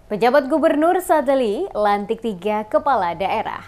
Penjabat Gubernur Sadali lantik 3 kepala daerah.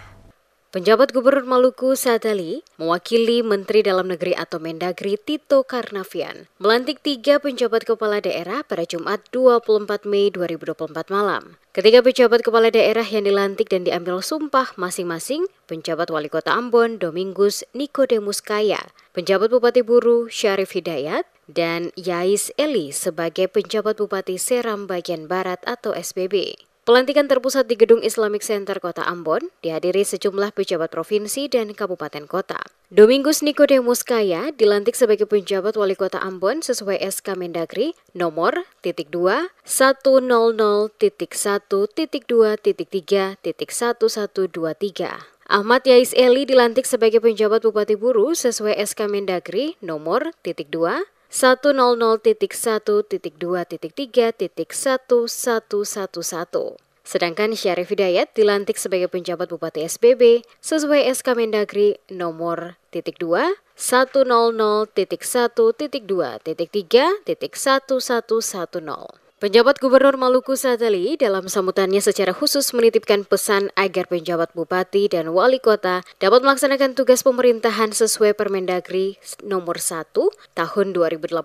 Penjabat Gubernur Maluku Sadali mewakili Menteri Dalam Negeri atau Mendagri Tito Karnavian melantik 3 penjabat kepala daerah pada Jumat 24 Mei 2024 malam. Ketiga penjabat kepala daerah yang dilantik dan diambil sumpah masing-masing penjabat Wali Kota Ambon Domingus Nikodemus Kaya, penjabat Bupati Buru Syarif Hidayat, dan Yais Eli sebagai penjabat Bupati Seram Bagian Barat atau SBB. Pelantikan terpusat di Gedung Islamic Center Kota Ambon, dihadiri sejumlah pejabat provinsi dan kabupaten kota. Domingus Nikodemus Kaya dilantik sebagai penjabat Wali Kota Ambon sesuai SK Mendagri nomor 2.100.1.2.3.1123. Ahmad Yais Eli dilantik sebagai penjabat Bupati Buru sesuai SK Mendagri nomor 2.100.1.2.3.1111. Sedangkan Syarif Hidayat dilantik sebagai penjabat Bupati SBB sesuai SK Mendagri nomor 2.100.1.2.3.1110. Penjabat Gubernur Maluku Sadali dalam sambutannya secara khusus menitipkan pesan agar penjabat bupati dan wali kota dapat melaksanakan tugas pemerintahan sesuai Permendagri nomor 1 tahun 2018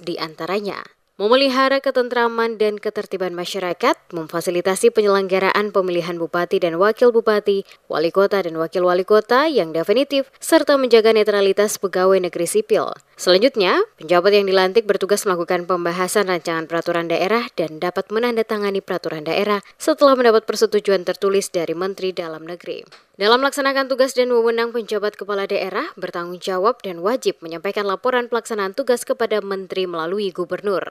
diantaranya memelihara ketentraman dan ketertiban masyarakat, memfasilitasi penyelenggaraan pemilihan bupati dan wakil bupati, wali kota dan wakil wali kota yang definitif, serta menjaga netralitas pegawai negeri sipil. Selanjutnya, penjabat yang dilantik bertugas melakukan pembahasan rancangan peraturan daerah dan dapat menandatangani peraturan daerah setelah mendapat persetujuan tertulis dari Menteri Dalam Negeri. Dalam melaksanakan tugas dan wewenang, penjabat kepala daerah bertanggung jawab dan wajib menyampaikan laporan pelaksanaan tugas kepada Menteri melalui Gubernur.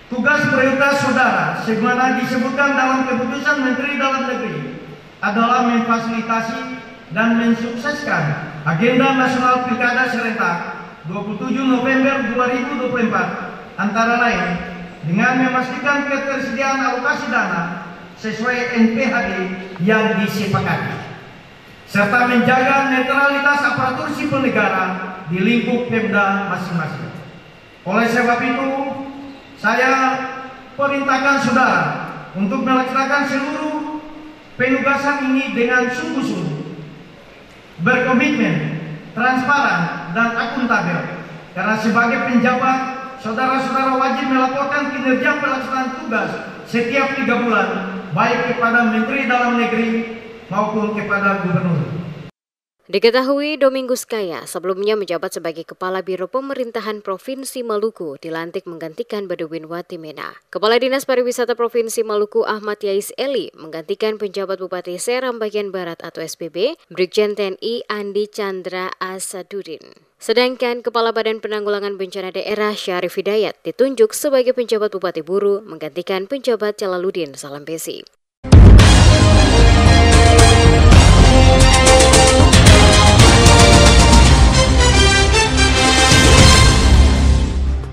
Tugas prioritas saudara, sebagaimana disebutkan dalam keputusan Menteri Dalam Negeri, adalah memfasilitasi dan mensukseskan agenda nasional Pilkada serentak 27 November 2024, antara lain dengan memastikan ketersediaan alokasi dana sesuai NPHD yang disepakati, serta menjaga netralitas aparatur sipil negara di lingkup Pemda masing-masing. Oleh sebab itu, saya perintahkan saudara untuk melaksanakan seluruh penugasan ini dengan sungguh-sungguh, berkomitmen, transparan, dan akuntabel. Karena sebagai penjabat, saudara-saudara wajib melaporkan kinerja pelaksanaan tugas setiap 3 bulan, baik kepada Menteri Dalam Negeri maupun kepada Gubernur. Diketahui Domingus Kaya sebelumnya menjabat sebagai Kepala Biro Pemerintahan Provinsi Maluku dilantik menggantikan Baduwin Watimena. Kepala Dinas Pariwisata Provinsi Maluku Ahmad Yais Eli menggantikan penjabat Bupati Seram Bagian Barat atau SBB Brigjen TNI Andi Chandra Asaduddin. Sedangkan Kepala Badan Penanggulangan Bencana Daerah Syarif Hidayat ditunjuk sebagai penjabat Bupati Buru menggantikan penjabat Jalaluddin Salambesi.